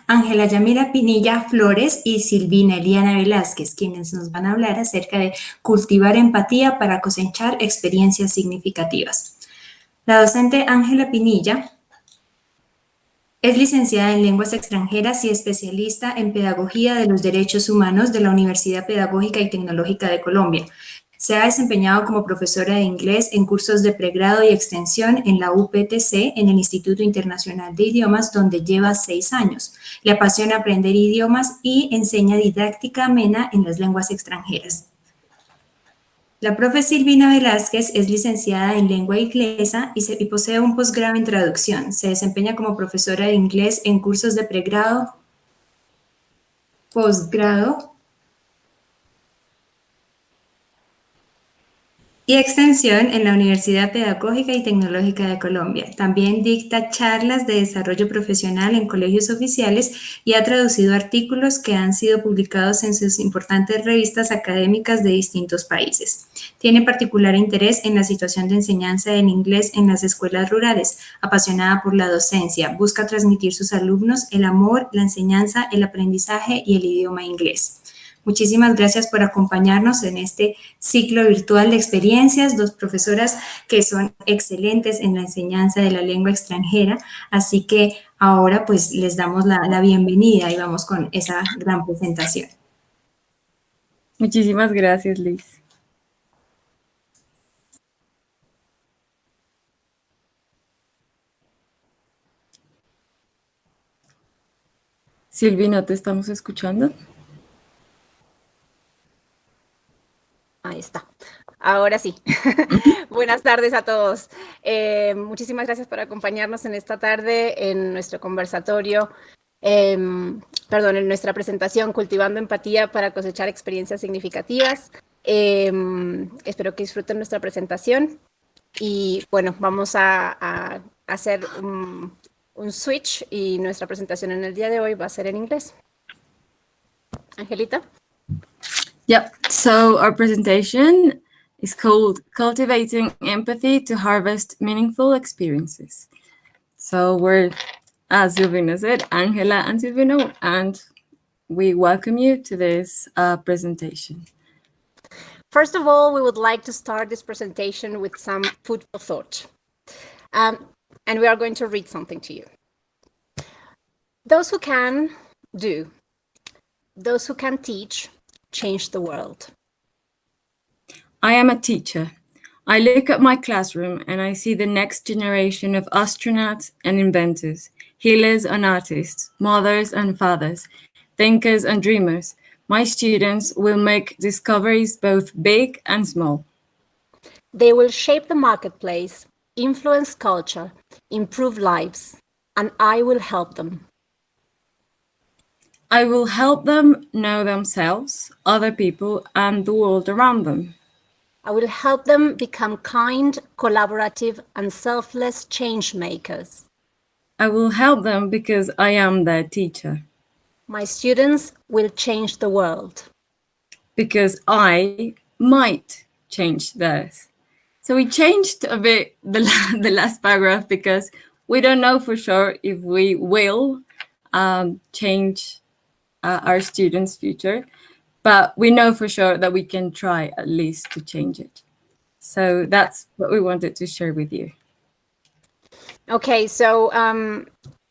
Ángela Yamila Pinilla Flores y Silvina Eliana Velázquez, quienes nos van a hablar acerca de cultivar empatía para cosechar experiencias significativas. La docente Ángela Pinilla es licenciada en Lenguas Extranjeras y especialista en Pedagogía de los Derechos Humanos de la Universidad Pedagógica y Tecnológica de Colombia. Se ha desempeñado como profesora de inglés en cursos de pregrado y extensión en la UPTC, en el Instituto Internacional de Idiomas, donde lleva 6 años. Le apasiona aprender idiomas y enseña didáctica amena en las lenguas extranjeras. La profe Silvina Velázquez es licenciada en lengua inglesa y posee un posgrado en traducción. Se desempeña como profesora de inglés en cursos de pregrado, posgrado y extensión en la Universidad Pedagógica y Tecnológica de Colombia. También dicta charlas de desarrollo profesional en colegios oficiales y ha traducido artículos que han sido publicados en sus importantes revistas académicas de distintos países. Tiene particular interés en la situación de enseñanza en inglés en las escuelas rurales. Apasionada por la docencia, busca transmitir a sus alumnos el amor, la enseñanza, el aprendizaje y el idioma inglés. Muchísimas gracias por acompañarnos en este ciclo virtual de experiencias, dos profesoras que son excelentes en la enseñanza de la lengua extranjera, así que ahora pues les damos la bienvenida y vamos con esa gran presentación. Muchísimas gracias, Liz. Silvi, ¿no te estamos escuchando? Ahí está. Ahora sí. Buenas tardes a todos. Muchísimas gracias por acompañarnos en esta tarde en nuestro conversatorio, en nuestra presentación Cultivando Empatía para Cosechar Experiencias Significativas. Espero que disfruten nuestra presentación y bueno, vamos a hacer un switch y nuestra presentación en el día de hoy va a ser en inglés. Angelita. Yep, so our presentation is called Cultivating Empathy to Harvest Meaningful Experiences. So we're, as Silvina said, Angela and Silvina, and we welcome you to this presentation. First of all, we would like to start this presentation with some food for thought. And we are going to read something to you. Those who can, do. Those who can teach, change the world. I am a teacher. I look at my classroom and I see the next generation of astronauts and inventors, healers and artists, mothers and fathers, thinkers and dreamers. My students will make discoveries both big and small. They will shape the marketplace, influence culture, improve lives, and I will help them. I will help them know themselves, other people, and the world around them. I will help them become kind, collaborative, and selfless change makers. I will help them because I am their teacher. My students will change the world. Because I might change theirs. So we changed a bit the last paragraph because we don't know for sure if we will change our students' future, but we know for sure that we can try at least to change it. So that's what we wanted to share with you. Okay, so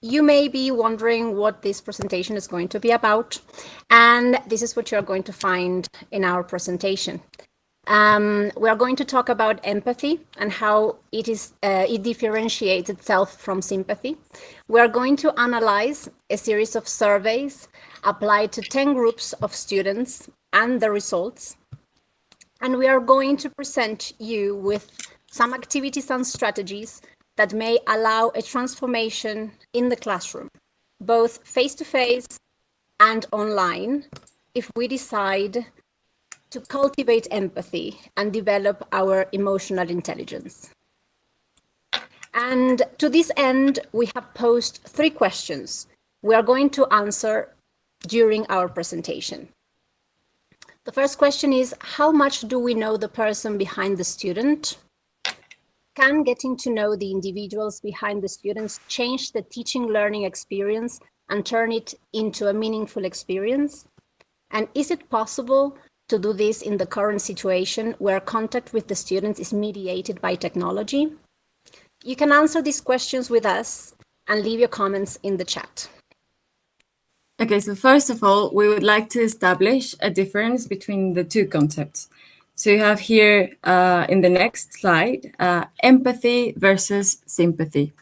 you may be wondering what this presentation is going to be about, and this is what you're going to find in our presentation. We are going to talk about empathy and how it differentiates itself from sympathy. We are going to analyze a series of surveys applied to 10 groups of students and the results. And we are going to present you with some activities and strategies that may allow a transformation in the classroom, both face-to-face and online, if we decide to cultivate empathy and develop our emotional intelligence. And to this end, we have posed 3 questions we are going to answer during our presentation. The first question is, how much do we know the person behind the student? Can getting to know the individuals behind the students change the teaching learning experience and turn it into a meaningful experience? And is it possible to do this in the current situation where contact with the students is mediated by technology? You can answer these questions with us and leave your comments in the chat. Okay, so first of all, we would like to establish a difference between the two concepts. So you have here in the next slide, empathy versus sympathy.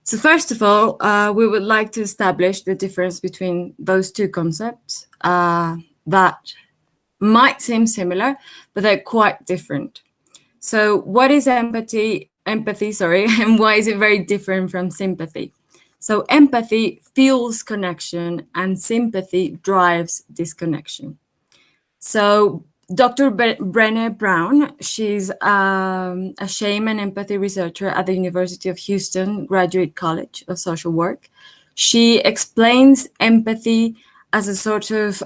So first of all, we would like to establish the difference between those two concepts that might seem similar, but they're quite different. So what is empathy, and why is it very different from sympathy? So empathy feels connection and sympathy drives disconnection. So Dr. Brené Brown, she's a shame and empathy researcher at the University of Houston Graduate College of Social Work. She explains empathy as a sort of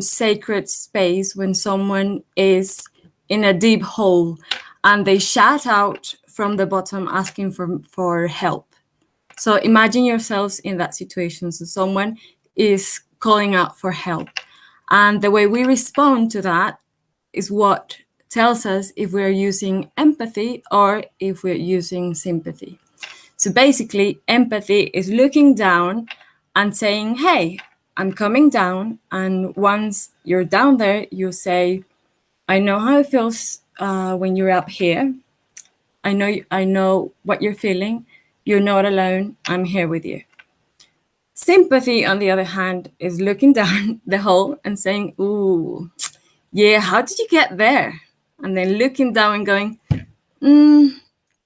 sacred space when someone is in a deep hole and they shout out from the bottom asking for help. So imagine yourselves in that situation. So someone is calling out for help. And the way we respond to that is what tells us if we're using empathy or if we're using sympathy. So basically, empathy is looking down and saying, hey, I'm coming down. And once you're down there, you say, I know how it feels when you're up here. I know what you're feeling. You're not alone. I'm here with you. Sympathy, on the other hand, is looking down the hole and saying, ooh, yeah, how did you get there? And then looking down and going,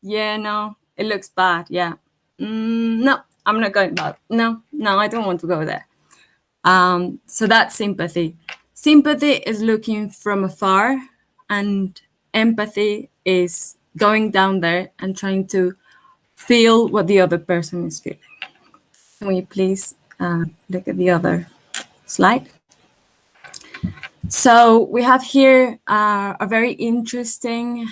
yeah, no, it looks bad. Yeah. No, I'm not going back. No, I don't want to go there. So that's sympathy. Sympathy is looking from afar, and empathy is going down there and trying to feel what the other person is feeling. Can we please look at the other slide? So we have here a very interesting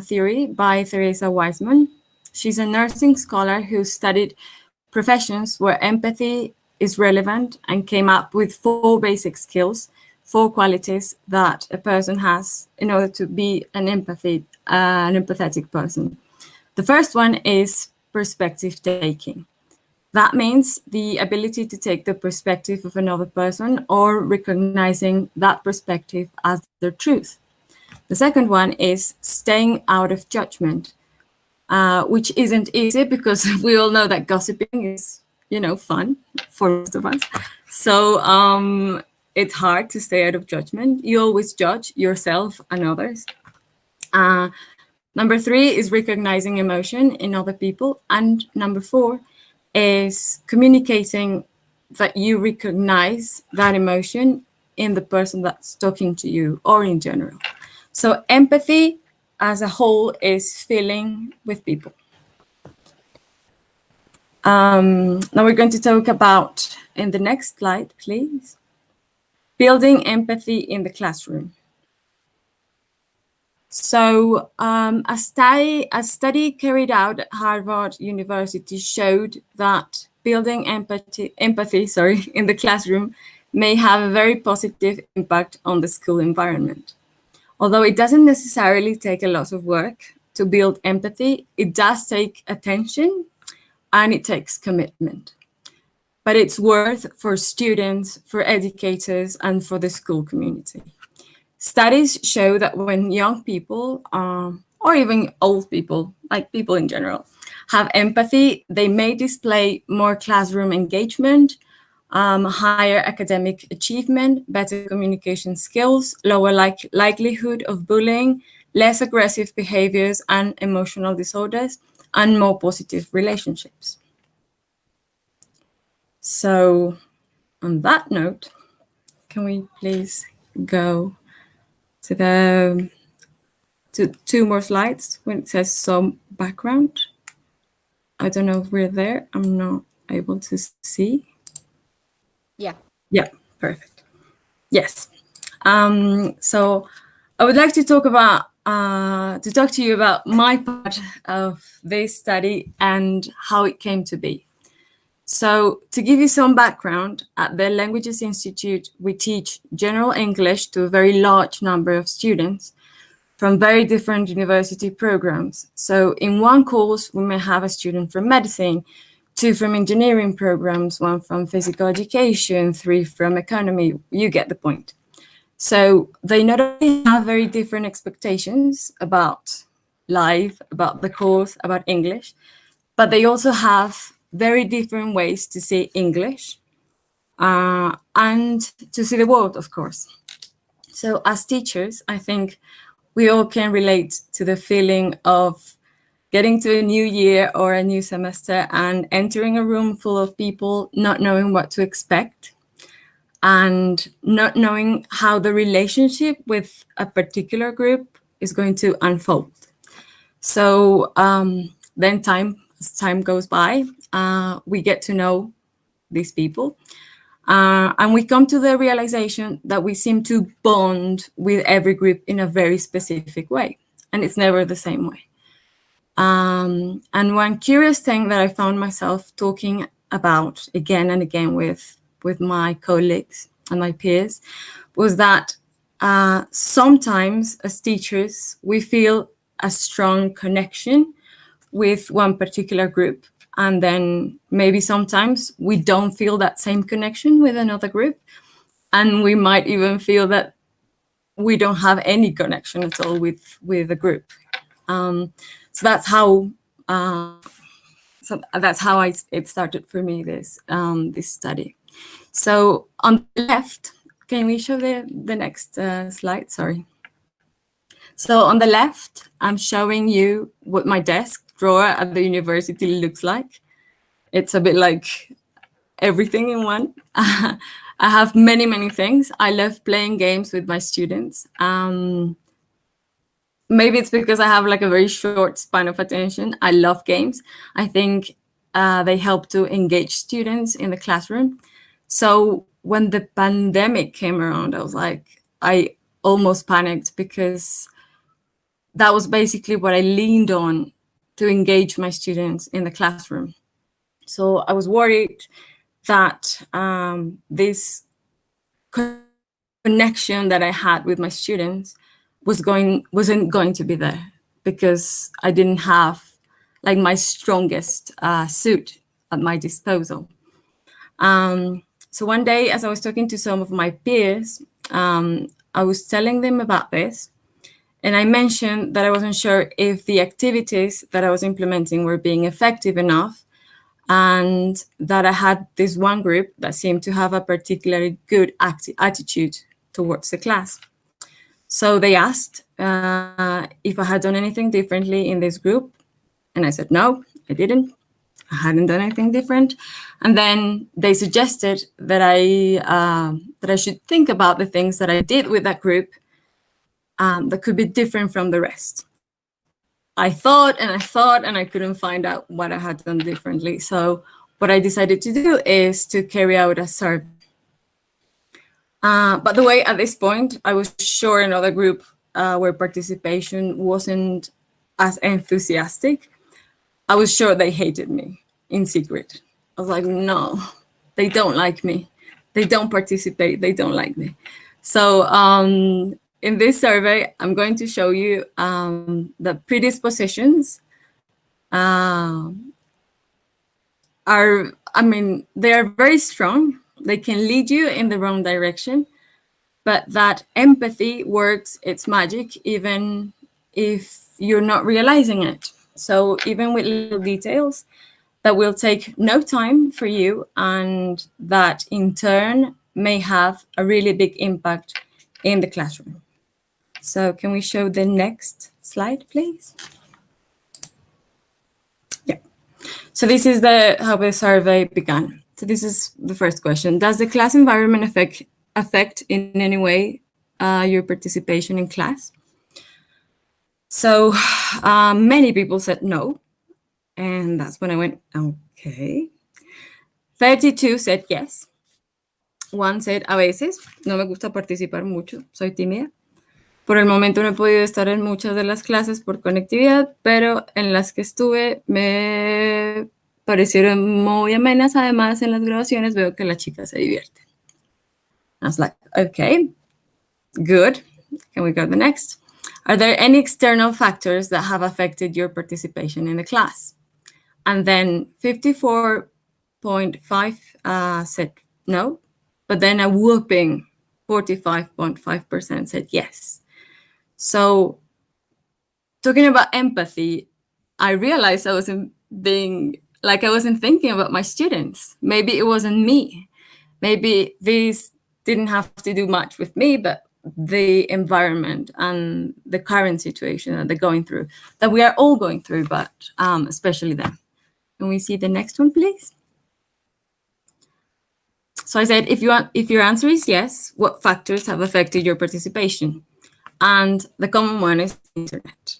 theory by Theresa Weisman. She's a nursing scholar who studied professions where empathy is relevant and came up with 4 basic skills, 4 qualities that a person has in order to be an empathetic person. The first one is perspective taking. That means the ability to take the perspective of another person or recognizing that perspective as their truth. The second one is staying out of judgment, which isn't easy because we all know that gossiping is, fun for most of us. So it's hard to stay out of judgment. You always judge yourself and others. Number 3 is recognizing emotion in other people. And number 4 is communicating that you recognize that emotion in the person that's talking to you or in general. So empathy as a whole is feeling with people. Now we're going to talk about, in the next slide, please, building empathy in the classroom. So a study carried out at Harvard University showed that building empathy in the classroom may have a very positive impact on the school environment. Although it doesn't necessarily take a lot of work to build empathy, it does take attention and it takes commitment. But it's worth for students, for educators, and for the school community. Studies show that when young people, or even old people, like people in general, have empathy, they may display more classroom engagement, higher academic achievement, better communication skills, lower likelihood of bullying, less aggressive behaviors and emotional disorders, and more positive relationships. So on that note, can we please go to 2 more slides when it says some background? I don't know if we're there. I'm not able to see. Yeah, perfect. Yes. So I would like to talk to you about my part of this study and how it came to be. So to give you some background, at the Languages Institute, we teach general English to a very large number of students from very different university programs. So in one course, we may have a student from medicine, 2 from engineering programs, 1 from physical education, 3 from economy. You get the point. So they not only have very different expectations about life, about the course, about English, but they also have very different ways to say English and to see the world, of course. So as teachers, I think we all can relate to the feeling of getting to a new year or a new semester and entering a room full of people, not knowing what to expect and not knowing how the relationship with a particular group is going to unfold. So then as time goes by, we get to know these people. And we come to the realization that we seem to bond with every group in a very specific way. And it's never the same way. And one curious thing that I found myself talking about again and again with my colleagues and my peers was that sometimes as teachers, we feel a strong connection with one particular group. And then maybe sometimes we don't feel that same connection with another group. And we might even feel that we don't have any connection at all with a group. So that's how it started for me, this study. So on the left, can we show the next slide? Sorry. So on the left, I'm showing you what my desk drawer at the university looks like. It's a bit like everything in one. I have many, many things. I love playing games with my students. Maybe it's because I have like a very short span of attention. I love games. I think they help to engage students in the classroom. So when the pandemic came around, I almost panicked because that was basically what I leaned on to engage my students in the classroom. So I was worried that this connection that I had with my students wasn't going to be there because I didn't have like my strongest suit at my disposal. So one day, as I was talking to some of my peers, I was telling them about this. And I mentioned that I wasn't sure if the activities that I was implementing were being effective enough, and that I had this one group that seemed to have a particularly good attitude towards the class. So they asked if I had done anything differently in this group. And I said, no, I didn't. I hadn't done anything different. And then they suggested that I should think about the things that I did with that group that could be different from the rest. I thought and I couldn't find out what I had done differently. So what I decided to do is to carry out a survey. By the way, at this point, I was sure another group where participation wasn't as enthusiastic. I was sure they hated me in secret. I was like, no, they don't like me. They don't participate. They don't like me. So in this survey, I'm going to show you the predispositions they are very strong. They can lead you in the wrong direction, but that empathy works its magic even if you're not realizing it. So even with little details that will take no time for you and that in turn may have a really big impact in the classroom. So can we show the next slide, please? Yeah. So this is how the survey began. So this is the first question. Does the class environment affect in any way your participation in class? So many people said no. And that's when I went, okay. 32 said yes. 1 said a veces, no me gusta participar mucho, soy tímida. Por el momento no he podido estar en muchas de las clases por conectividad, pero en las que estuve me he parecieron muy amenas. Además, en las grabaciones veo que la chica se divierte. I was like, okay, good. Can we go to the next? Are there any external factors that have affected your participation in the class? And then 54.5 said no, but then a whooping 45.5% said yes. So talking about empathy, I realized I wasn't thinking about my students. Maybe it wasn't me. Maybe these didn't have to do much with me, but the environment and the current situation that they're going through, that we are all going through, but especially them. Can we see the next one, please? So I said, if your answer is yes, what factors have affected your participation? And the common one is internet.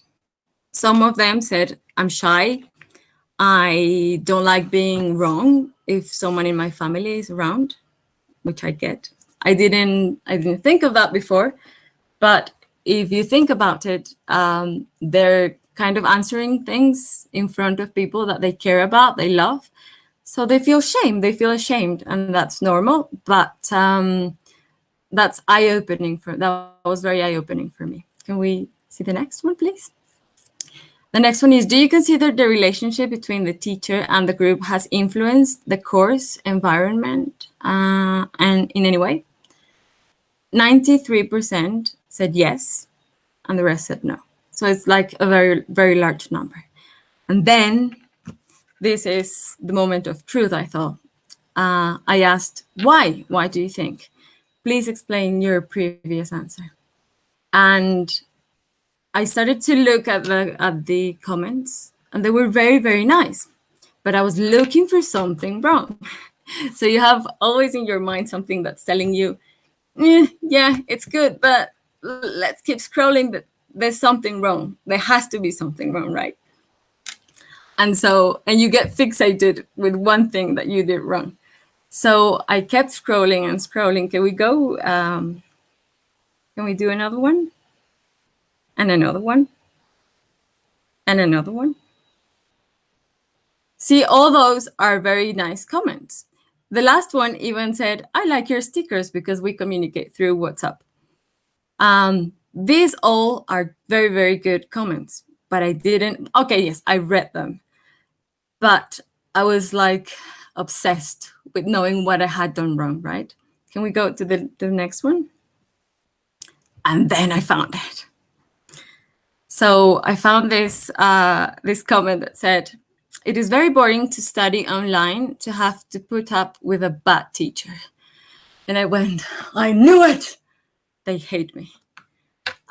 Some of them said, I'm shy. I don't like being wrong if someone in my family is around, which I get. I didn't think of that before, but if you think about it, they're kind of answering things in front of people that they care about, they love. So they feel shame. They feel ashamed, and that's normal. But that's eye-opening. That was very eye-opening for me. Can we see the next one, please? The next one is, do you consider the relationship between the teacher and the group has influenced the course environment and in any way? 93% said yes, and the rest said no. So it's like a very, very large number. And then this is the moment of truth, I thought. I asked, why? Why do you think? Please explain your previous answer. And I started to look at the comments, and they were very, very nice. But I was looking for something wrong. So you have always in your mind something that's telling you, yeah, it's good, but let's keep scrolling, but there's something wrong. There has to be something wrong, right? And you get fixated with one thing that you did wrong. So I kept scrolling and scrolling. Can we go? Can we do another one? And another one? And another one? See, all those are very nice comments. The last one even said, I like your stickers because we communicate through WhatsApp. These all are very, very good comments, but I didn't. Okay, yes, I read them. But I was like obsessed with knowing what I had done wrong, right? Can we go to the next one? And then I found it. So I found this comment that said, it is very boring to study online, to have to put up with a bad teacher. And I went, I knew it. They hate me.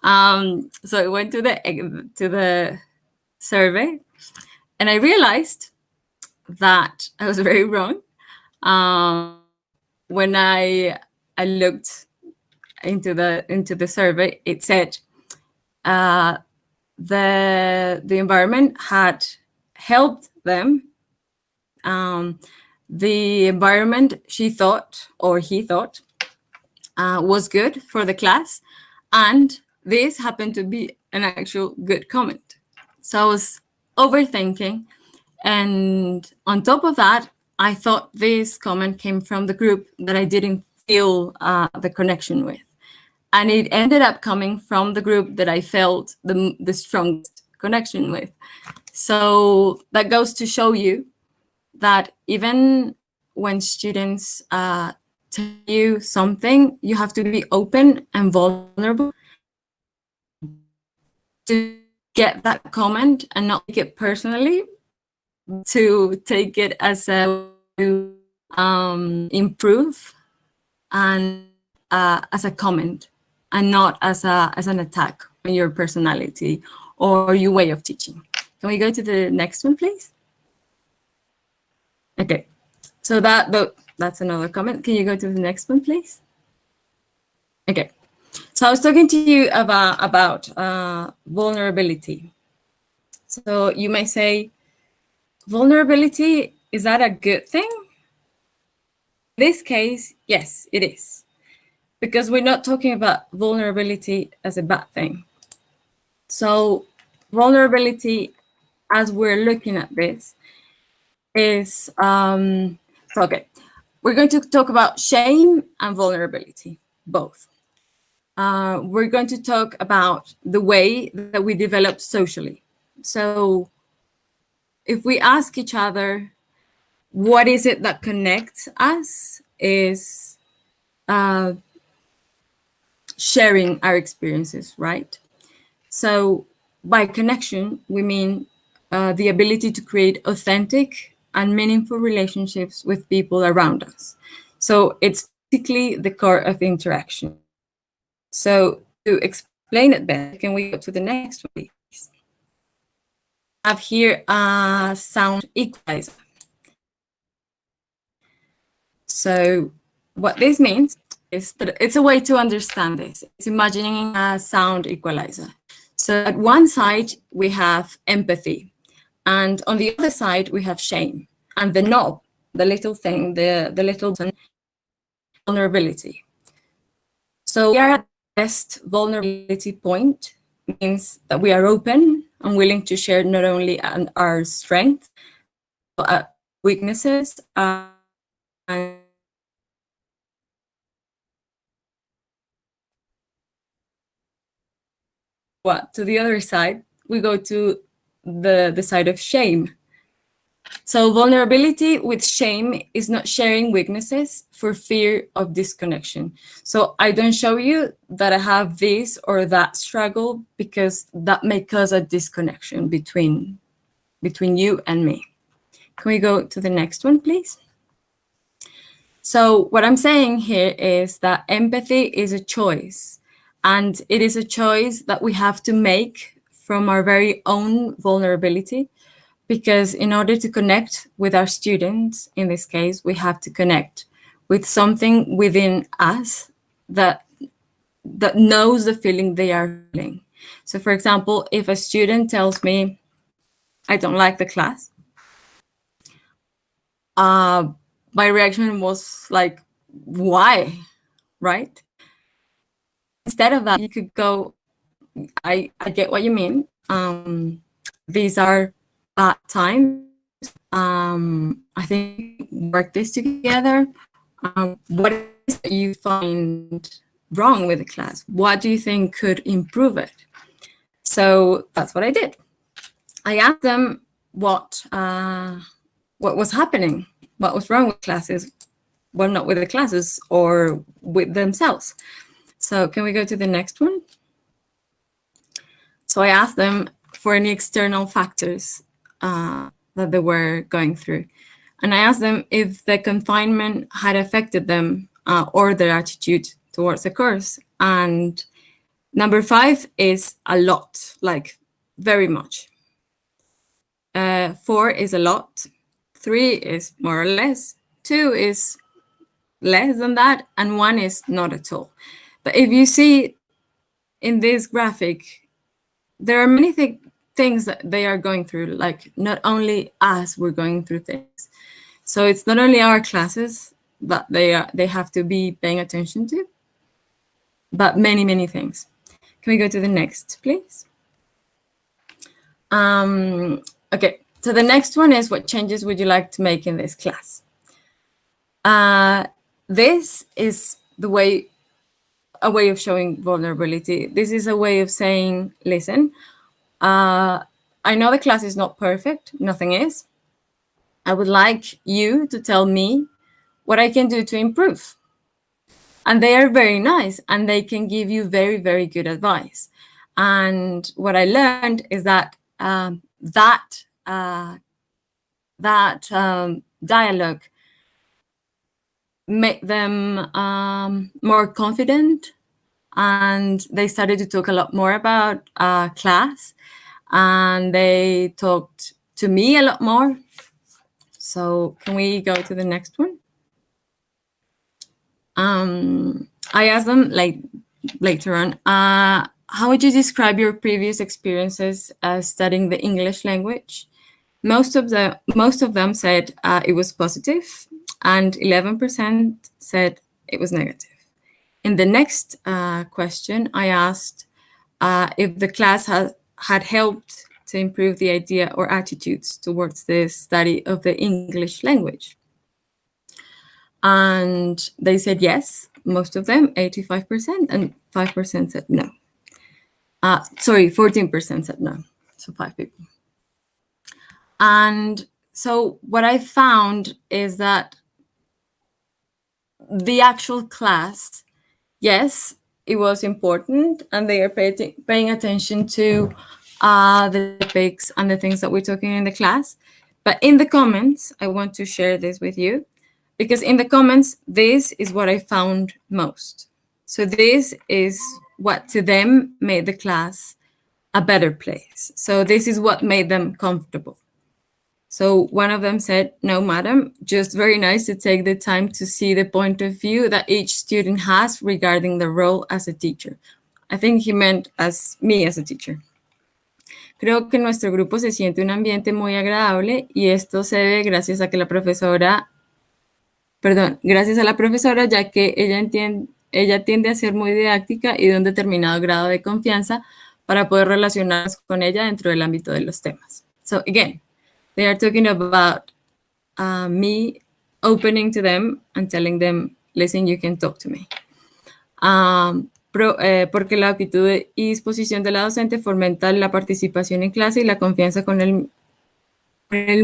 So I went to the survey, and I realized that I was very wrong. When I looked into the survey, it said the environment had helped them. The environment she thought, or he thought, was good for the class, and this happened to be an actual good comment. So I was overthinking, and on top of that, I thought this comment came from the group that I didn't feel the connection with, and it ended up coming from the group that I felt the strongest connection with. So that goes to show you that even when students tell you something, you have to be open and vulnerable to get that comment and not take it personally, to take it as a improve and as a comment, and not as an attack on your personality or your way of teaching. Can we go to the next one, please? Okay, so that's another comment. Can you go to the next one, please? Okay, so I was talking to you about vulnerability. So you may say, vulnerability, is that a good thing? In this case, yes, it is. Because we're not talking about vulnerability as a bad thing. So vulnerability, as we're looking at this, is, okay, we're going to talk about shame and vulnerability, both. We're going to talk about the way that we develop socially. So if we ask each other, what is it that connects us, is sharing our experiences, right? So by connection, we mean the ability to create authentic and meaningful relationships with people around us. So it's basically the core of interaction. So to explain it better, can we go to the next one, please? I have here a sound equalizer. So what this means is that it's a way to understand this. It's imagining a sound equalizer. So at one side, we have empathy. And on the other side, we have shame. And the knob, the little thing, the little button, vulnerability. So we are at the best vulnerability point, means that we are open and willing to share not only our strengths, but weaknesses, and what, to the other side, we go to the side of shame. So vulnerability with shame is not sharing weaknesses for fear of disconnection. So I don't show you that I have this or that struggle because that may cause a disconnection between you and me. Can we go to the next one, please? So what I'm saying here is that empathy is a choice, and it is a choice that we have to make from our very own vulnerability, because in order to connect with our students, in this case, we have to connect with something within us that knows the feeling they are feeling. So for example, if a student tells me, I don't like the class, my reaction was like, why, right? Instead of that, you could go, I get what you mean. These are bad times. I think work this together. What is it you find wrong with the class? What do you think could improve it? So that's what I did. I asked them what was happening, what was wrong with classes, well, not with the classes or with themselves. So can we go to the next one? So I asked them for any external factors that they were going through. And I asked them if the confinement had affected them or their attitude towards the course. And number 5 is a lot, like very much. 4 is a lot. 3 is more or less. 2 is less than that. And 1 is not at all. But if you see in this graphic, there are many things that they are going through, like not only us, we're going through things. So it's not only our classes that they have to be paying attention to, but many, many things. Can we go to the next, please? Okay, so the next one is, what changes would you like to make in this class? This is a way of showing vulnerability. This is a way of saying, listen, I know the class is not perfect, nothing is. I would like you to tell me what I can do to improve. And they are very nice, and they can give you very, very good advice. And what I learned is that dialogue made them more confident, and they started to talk a lot more about class, and they talked to me a lot more. So can we go to the next one? I asked them later on, how would you describe your previous experiences studying the English language? Most of them said it was positive, and 11% said it was negative. In the next question, I asked if the class had helped to improve the idea or attitudes towards the study of the English language? And they said yes, most of them, 85%, and 5% said no. 14% said no, so 5 people. And so what I found is that the actual class, yes, it was important, and they are paying attention to the topics and the things that we're talking in the class. But in the comments, I want to share this with you, because in the comments, this is what I found most. So this is what to them made the class a better place. So this is what made them comfortable. So one of them said, no, madam, just very nice to take the time to see the point of view that each student has regarding the role as a teacher. I think he meant as me as a teacher. Creo que en nuestro grupo se siente un ambiente muy agradable y esto se debe gracias a que la profesora, gracias a la profesora, ya que ella tiende a ser muy didáctica y de un determinado grado de confianza para poder relacionarnos con ella dentro del ámbito de los temas. So again, they are talking about me opening to them and telling them, listen, you can talk to me. Porque la actitud y disposición de la docente fomenta la participación en clase y la confianza con el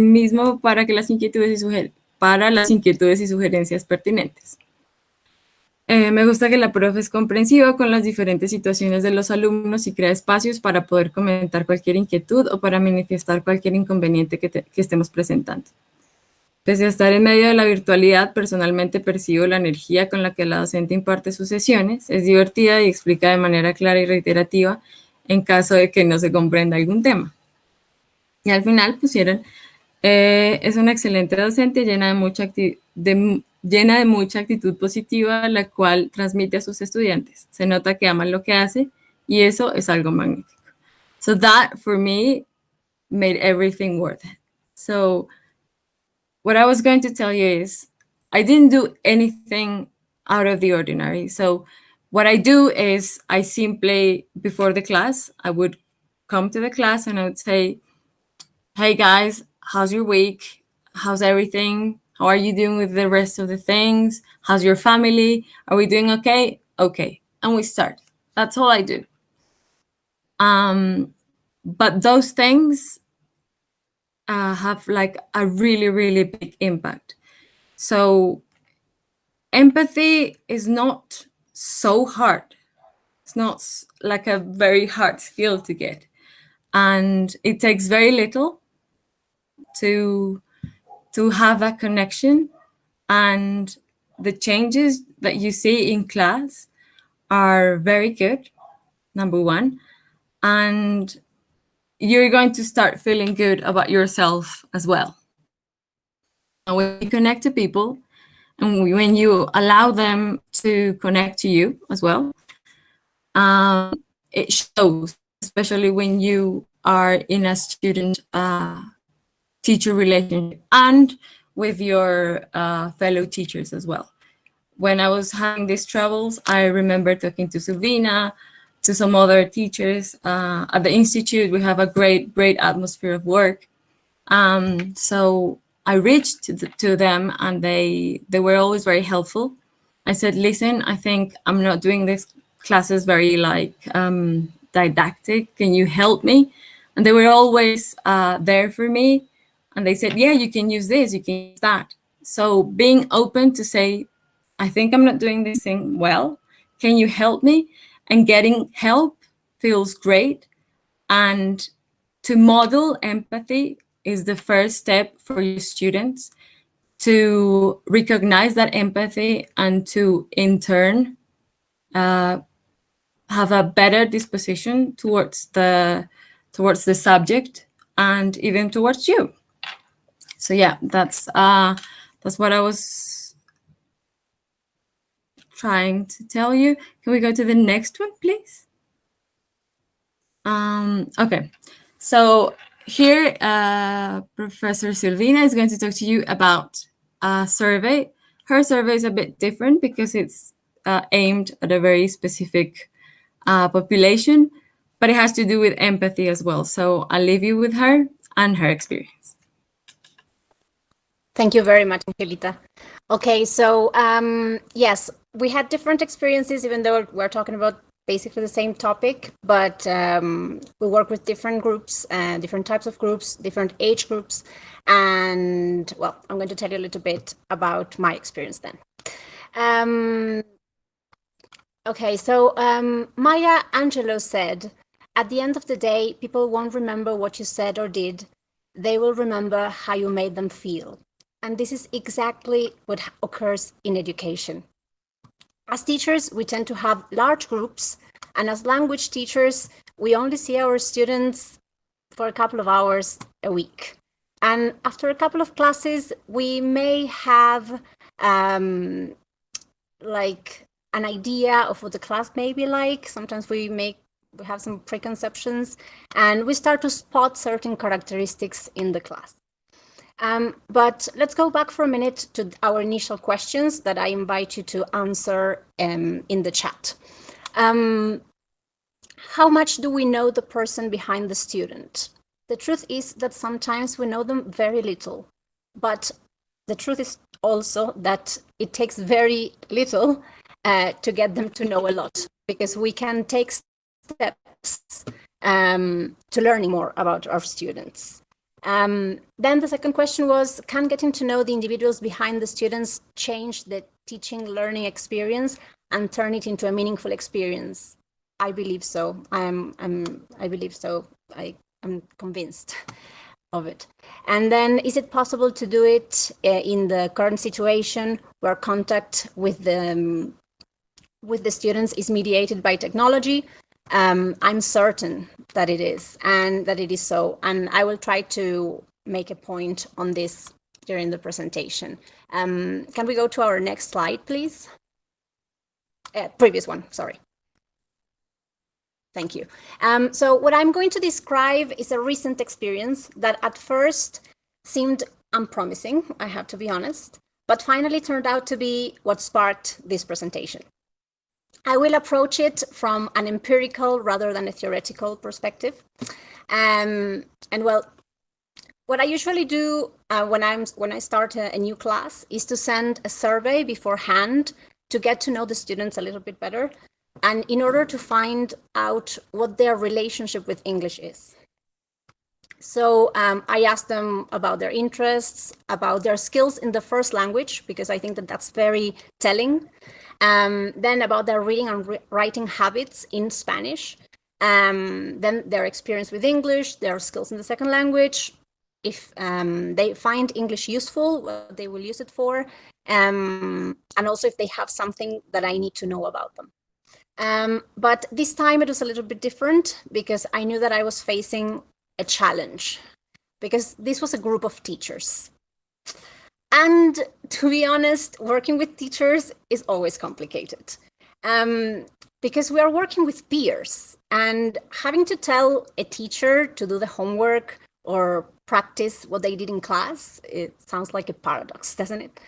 mismo para las inquietudes y sugerencias pertinentes. Me gusta que la profe es comprensiva con las diferentes situaciones de los alumnos y crea espacios para poder comentar cualquier inquietud o para manifestar cualquier inconveniente que estemos presentando. Pese a estar en medio de la virtualidad, personalmente percibo la energía con la que la docente imparte sus sesiones. Es divertida y explica de manera clara y reiterativa en caso de que no se comprenda algún tema. Y al final pusieron, es una excelente docente llena de mucha actitud positiva, la cual transmite a sus estudiantes. Se nota que aman lo que hace y eso es algo magnífico. So that, for me, made everything worth it. So what I was going to tell you is I didn't do anything out of the ordinary. So what I do is I simply, before the class, I would come to the class and I would say, hey guys, how's your week? How's everything? How are you doing with the rest of the things? How's your family? Are we doing okay? Okay. And we start. That's all I do. But those things have like a really, really big impact. So empathy is not so hard. It's not like a very hard skill to get. And it takes very little to have that connection. And the changes that you see in class are very good, number one. And you're going to start feeling good about yourself as well. And when you connect to people and when you allow them to connect to you as well, it shows, especially when you are in a student-teacher relationship and with your fellow teachers as well. When I was having these troubles, I remember talking to Silvina, to some other teachers. At the Institute, we have a great atmosphere of work. So I reached to them and they were always very helpful. I said, listen, I think I'm not doing these classes very didactic. Can you help me? And they were always there for me. And they said, yeah, you can use this, you can use that. So being open to say, I think I'm not doing this thing well. Can you help me? And getting help feels great. And to model empathy is the first step for your students to recognize that empathy and to, in turn, have a better disposition towards the subject and even towards you. So yeah, that's what I was trying to tell you. Can we go to the next one, please? Okay, so here Professor Silvina is going to talk to you about a survey. Her survey is a bit different because it's aimed at a very specific population, but it has to do with empathy as well. So I'll leave you with her and her experience. Thank you very much, Angelita. Okay, so yes, we had different experiences, even though we're talking about basically the same topic, but we work with different groups, different types of groups, different age groups. And well, I'm going to tell you a little bit about my experience then. Okay, so Maya Angelou said, at the end of the day, people won't remember what you said or did. They will remember how you made them feel. And this is exactly what occurs in education. As teachers, we tend to have large groups, and as language teachers, we only see our students for a couple of hours a week. And after a couple of classes, we may have like an idea of what the class may be like. Sometimes we have some preconceptions, and we start to spot certain characteristics in the class. But let's go back for a minute to our initial questions that I invite you to answer in the chat. How much do we know the person behind the student? The truth is that sometimes we know them very little, but the truth is also that it takes very little to get them to know a lot, because we can take steps to learning more about our students. Then the second question was, can getting to know the individuals behind the students change the teaching learning experience and turn it into a meaningful experience? I believe so. I believe so. I'm convinced of it. And then, is it possible to do it in the current situation where contact with the students is mediated by technology? I'm certain that it is, and that it is so. And I will try to make a point on this during the presentation. Can we go to our next slide, please? Previous one, sorry. Thank you. So what I'm going to describe is a recent experience that at first seemed unpromising, I have to be honest, but finally turned out to be what sparked this presentation. I will approach it from an empirical rather than a theoretical perspective. And well, what I usually do when I start a new class is to send a survey beforehand to get to know the students a little bit better, and in order to find out what their relationship with English is. So I asked them about their interests, about their skills in the first language, because I think that that's very telling. Then about their reading and writing habits in Spanish. Then their experience with English, their skills in the second language. If they find English useful, what they will use it for. And also if they have something that I need to know about them. But this time it was a little bit different, because I knew that I was facing a challenge, because this was a group of teachers. And to be honest, working with teachers is always complicated, because we are working with peers, and having to tell a teacher to do the homework or practice what they did in class, it sounds like a paradox, doesn't it?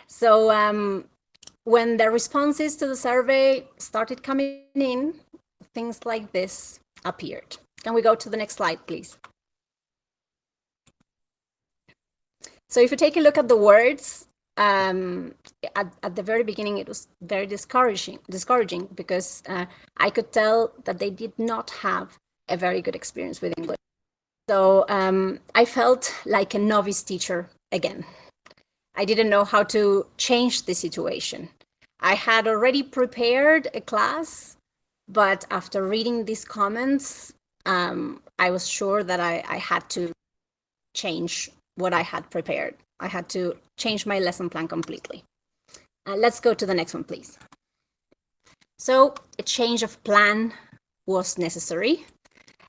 So when the responses to the survey started coming in, things like this appeared. Can we go to the next slide, please? So if you take a look at the words, at the very beginning, it was very discouraging because I could tell that they did not have a very good experience with English. So I felt like a novice teacher again. I didn't know how to change the situation. I had already prepared a class, but after reading these comments, I was sure that I had to change what I had prepared. I had to change my lesson plan completely. Let's go to the next one, please. So a change of plan was necessary.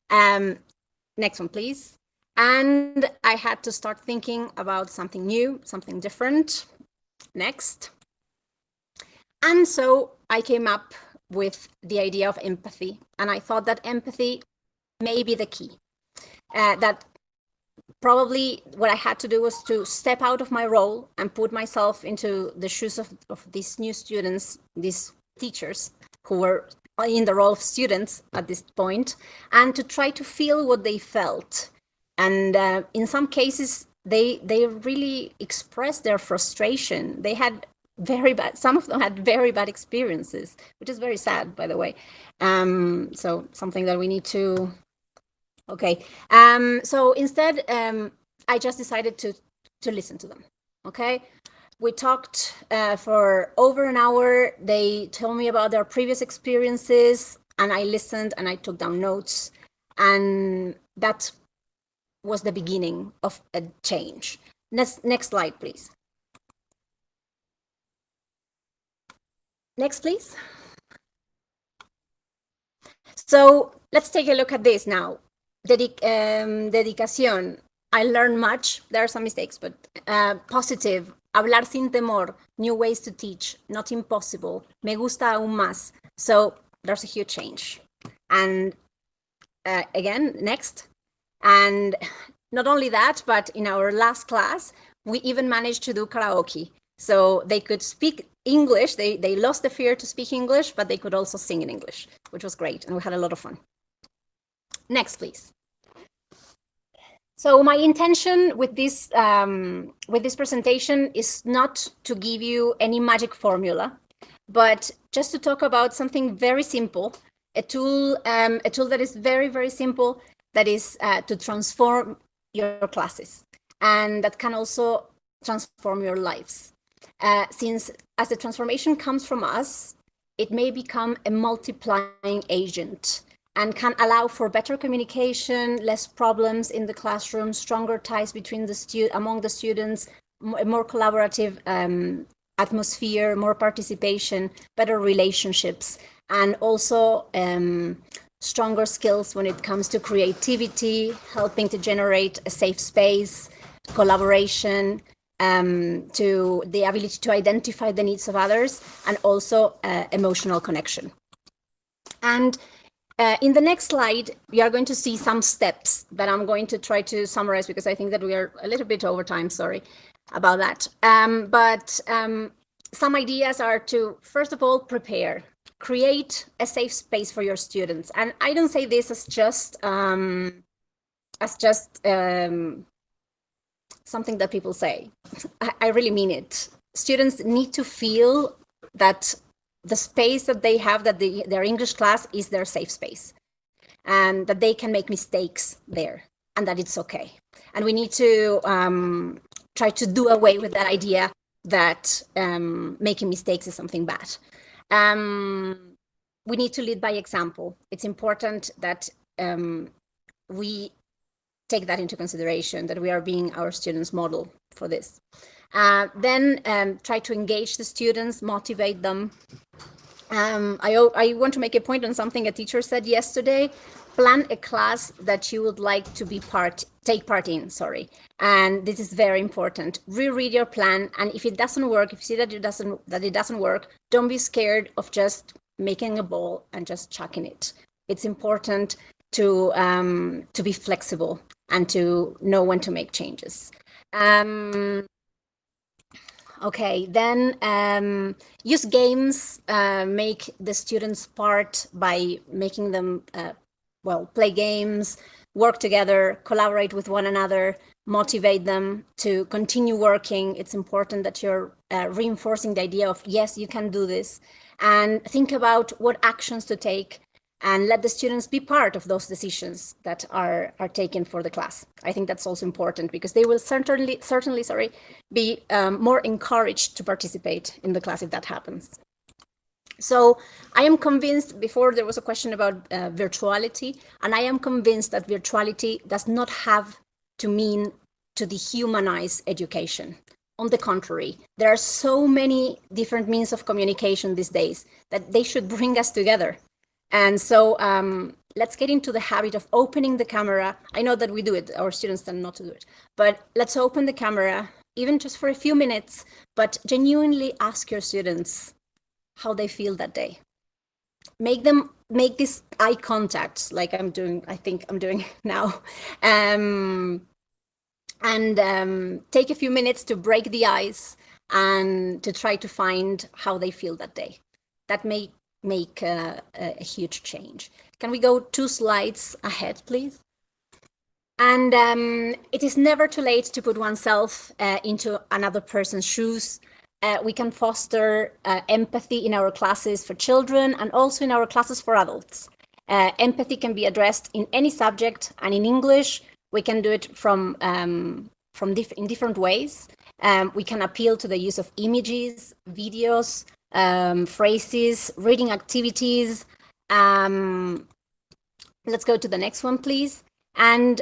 Next one, please. And I had to start thinking about something new, something different. Next. And so I came up with the idea of empathy. And I thought that empathy may be the key. That probably what I had to do was to step out of my role and put myself into the shoes of these new students, these teachers who were in the role of students at this point, and to try to feel what they felt. And in some cases, they really expressed their frustration. They had some of them had very bad experiences, which is very sad, by the way. So something that we need to, okay. So instead, I just decided to listen to them, okay? We talked for over an hour. They told me about their previous experiences, and I listened and I took down notes. And that was the beginning of a change. Next slide, please. Next, please. So let's take a look at this now. Dedicación. I learned much. There are some mistakes, but positive. Hablar sin temor. New ways to teach. Not impossible. Me gusta aún más. So there's a huge change. And again, next. And not only that, but in our last class, we even managed to do karaoke. So they could speak English. They lost the fear to speak English, but they could also sing in English, which was great. And we had a lot of fun. Next, please. So my intention with this presentation is not to give you any magic formula, but just to talk about something very simple, a tool that is very, very simple, that is to transform your classes, and that can also transform your lives. Since as the transformation comes from us, it may become a multiplying agent and can allow for better communication, less problems in the classroom, stronger ties between among the students, a more collaborative atmosphere, more participation, better relationships, and also stronger skills when it comes to creativity, helping to generate a safe space, collaboration, to the ability to identify the needs of others, and also emotional connection. And in the next slide, we are going to see some steps that I'm going to try to summarize, because I think that we are a little bit over time, sorry about that. But some ideas are to, first of all, prepare. Create a safe space for your students. And I don't say this as just something that people say. I really mean it. Students need to feel that the space that they have, that their English class is their safe space, and that they can make mistakes there, and that it's okay. And we need to try to do away with that idea that making mistakes is something bad. We need to lead by example. It's important that we take that into consideration, that we are being our students' model for this. Then try to engage the students, motivate them. I want to make a point on something a teacher said yesterday. Plan a class that you would like to take part in, sorry. And this is very important. Reread your plan, and if it doesn't work, if you see that it doesn't work, don't be scared of just making a ball and just chucking it. It's important to be flexible and to know when to make changes. Okay, then use games, make the students part by making them, play games, work together, collaborate with one another, motivate them to continue working. It's important that you're reinforcing the idea of, yes, you can do this, and think about what actions to take, and let the students be part of those decisions that are taken for the class. I think that's also important, because they will certainly, be more encouraged to participate in the class if that happens. So I am convinced, before there was a question about virtuality, and I am convinced that virtuality does not have to mean to dehumanize education. On the contrary, there are so many different means of communication these days that they should bring us together. And so let's get into the habit of opening the camera. I know that we do it, our students tend not to do it, but let's open the camera, even just for a few minutes, but genuinely ask your students how they feel that day. Make this eye contact, like I think I'm doing now. Take a few minutes to break the ice and to try to find how they feel that day. That may make a huge change. Can we go 2 slides ahead, please? And it is never too late to put oneself into another person's shoes. We can foster empathy in our classes for children and also in our classes for adults. Empathy can be addressed in any subject, and in English, we can do it in different ways. We can appeal to the use of images, videos, phrases, reading activities. Let's go to the next one, please. And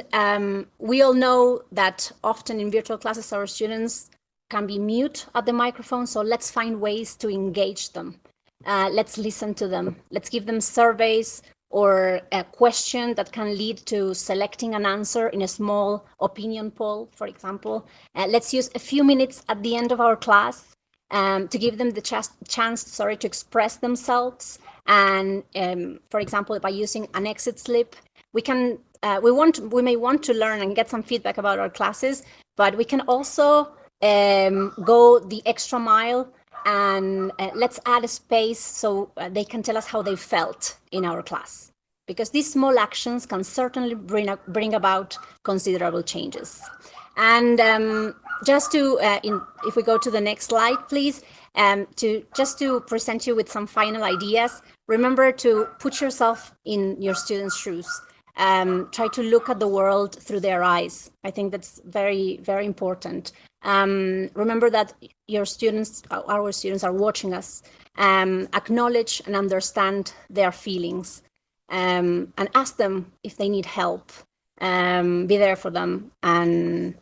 we all know that often in virtual classes, our students can be mute at the microphone. So let's find ways to engage them. Let's listen to them. Let's give them surveys or a question that can lead to selecting an answer in a small opinion poll, for example. Let's use a few minutes at the end of our class to give them the chance to express themselves. And for example, by using an exit slip, we may want to learn and get some feedback about our classes, but we can also go the extra mile and let's add a space so they can tell us how they felt in our class, because these small actions can certainly bring about considerable changes. And just to, if we go to the next slide, please, just to present you with some final ideas, remember to put yourself in your students' shoes. Try to look at the world through their eyes. I think that's very, very important. Remember that our students are watching us. Acknowledge and understand their feelings, and ask them if they need help. Be there for them and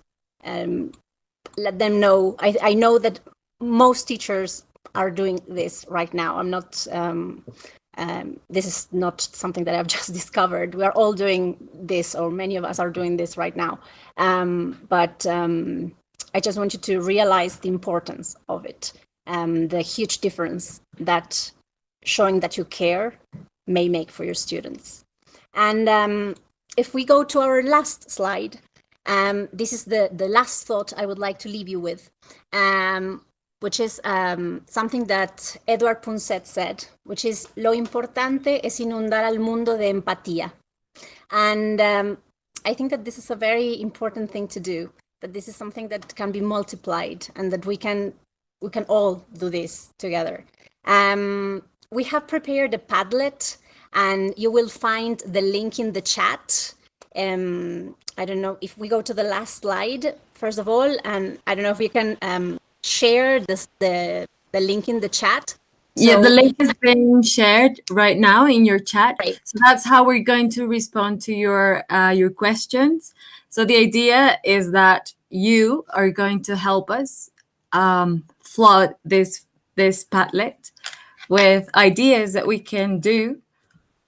let them know. I know that most teachers are doing this right now. I'm not. This is not something that I've just discovered. We are all doing this, or many of us are doing this right now. But I just want you to realize the importance of it, the huge difference that showing that you care may make for your students. And if we go to our last slide, this is the last thought I would like to leave you with, which is something that Edward Punset said, which is, lo importante es inundar al mundo de empatía. And I think that this is a very important thing to do, that this is something that can be multiplied and that we can all do this together. We have prepared a Padlet, and you will find the link in the chat. I don't know if we go to the last slide, first of all, and I don't know if we can share the link in the chat. Yeah, the link is being shared right now in your chat. Right. So that's how we're going to respond to your questions. So the idea is that you are going to help us flood this Padlet with ideas that we can do,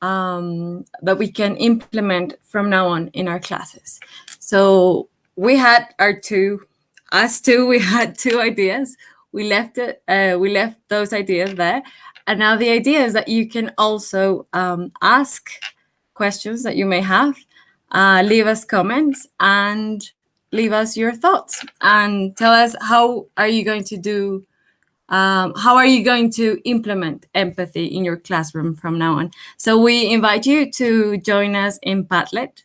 that we can implement from now on in our classes. So we had we had two ideas. We left those ideas there. And now the idea is that you can also ask questions that you may have, leave us comments, and leave us your thoughts, and tell us how are you going to implement empathy in your classroom from now on. So we invite you to join us in Padlet.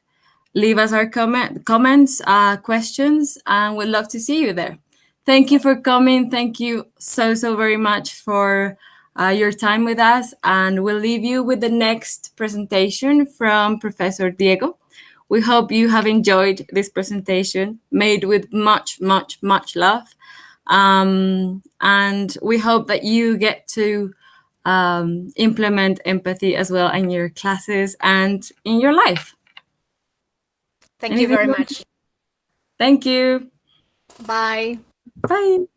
Leave us our comments, questions, and we'd love to see you there. Thank you for coming. Thank you so very much for your time with us. And we'll leave you with the next presentation from Professor Diego. We hope you have enjoyed this presentation, made with much love. And we hope that you get to implement empathy as well in your classes and in your life. Thank you very much. Thank you. Bye. Bye.